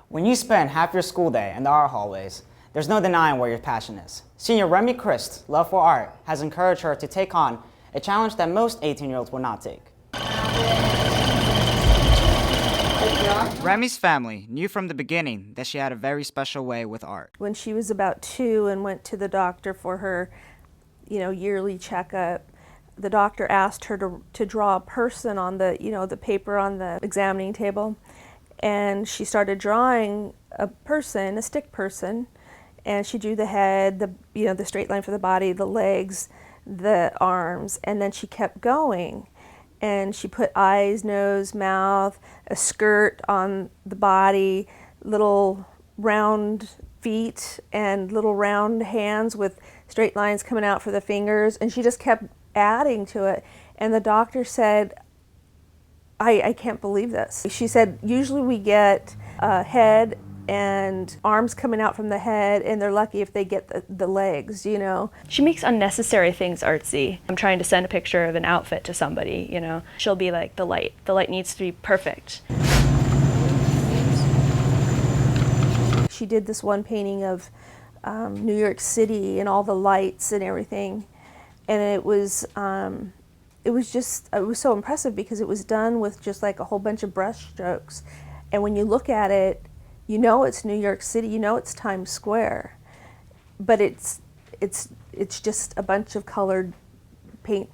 When you spend half your school day in the art hallways, there's no denying where your passion is. Senior Remi Christ's love for art has encouraged her to take on a challenge that most 18-year-olds will not take. Remi's family knew from the beginning that she had a very special way with art. When she was about 2 and went to the doctor for her, yearly checkup, the doctor asked her to draw a person on the paper on the examining table. And she started drawing a person, a stick person, and she drew the head, the straight line for the body, the legs, the arms, and then she kept going. And she put eyes, nose, mouth, a skirt on the body, little round feet, and little round hands with straight lines coming out for the fingers, and she just kept adding to it. And the doctor said, I can't believe this. She said, usually we get a head and arms coming out from the head, and they're lucky if they get the legs, She makes unnecessary things artsy. I'm trying to send a picture of an outfit to somebody, She'll be like, the light. The light needs to be perfect. She did this one painting of New York City and all the lights and everything, and it was so impressive because it was done with just like a whole bunch of brush strokes. And when you look at it, it's New York City, it's Times Square, but it's just a bunch of colored paint.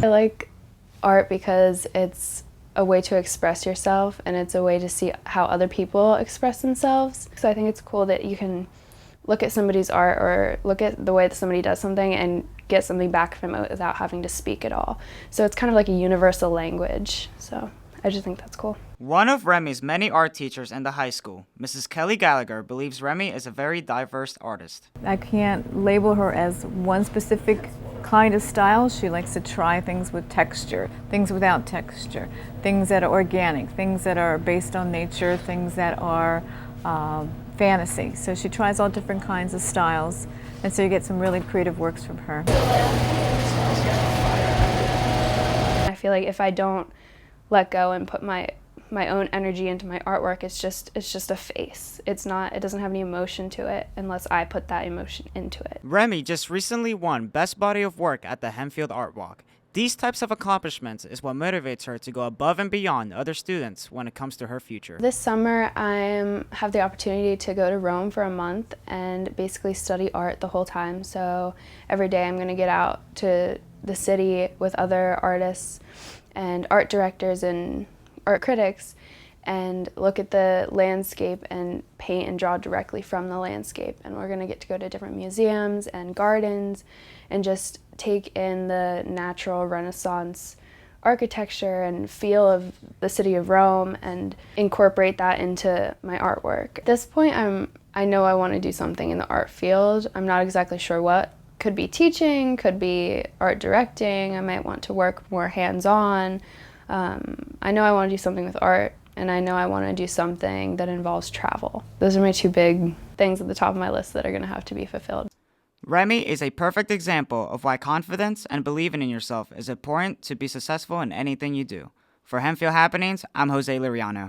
I like art because it's a way to express yourself, and it's a way to see how other people express themselves. So I think it's cool that you can look at somebody's art or look at the way that somebody does something and get something back from it without having to speak at all. So it's kind of like a universal language. So I just think that's cool. One of Remi's many art teachers in the high school, Mrs. Kelly Gallagher, believes Remi is a very diverse artist. I can't label her as one specific kind of style. She likes to try things with texture, things without texture, things that are organic, things that are based on nature, things that are fantasy. So she tries all different kinds of styles, and so you get some really creative works from her. I feel like if I don't let go and put my own energy into my artwork, it's just a face. It doesn't have any emotion to it unless I put that emotion into it. Remi just recently won Best Body of Work at the Hempfield Art Walk. These types of accomplishments is what motivates her to go above and beyond other students when it comes to her future. This summer I have the opportunity to go to Rome for a month and basically study art the whole time. So every day I'm going to get out to the city with other artists and art directors and art critics and look at the landscape and paint and draw directly from the landscape. And we're going to get to go to different museums and gardens and just take in the natural Renaissance architecture and feel of the city of Rome and incorporate that into my artwork. At this point, I know I want to do something in the art field. I'm not exactly sure what. Could be teaching, could be art directing. I might want to work more hands-on. I know I want to do something with art, and I know I want to do something that involves travel. Those are my two big things at the top of my list that are going to have to be fulfilled. Remi is a perfect example of why confidence and believing in yourself is important to be successful in anything you do. For Hempfield Happenings, I'm Jose Liriano.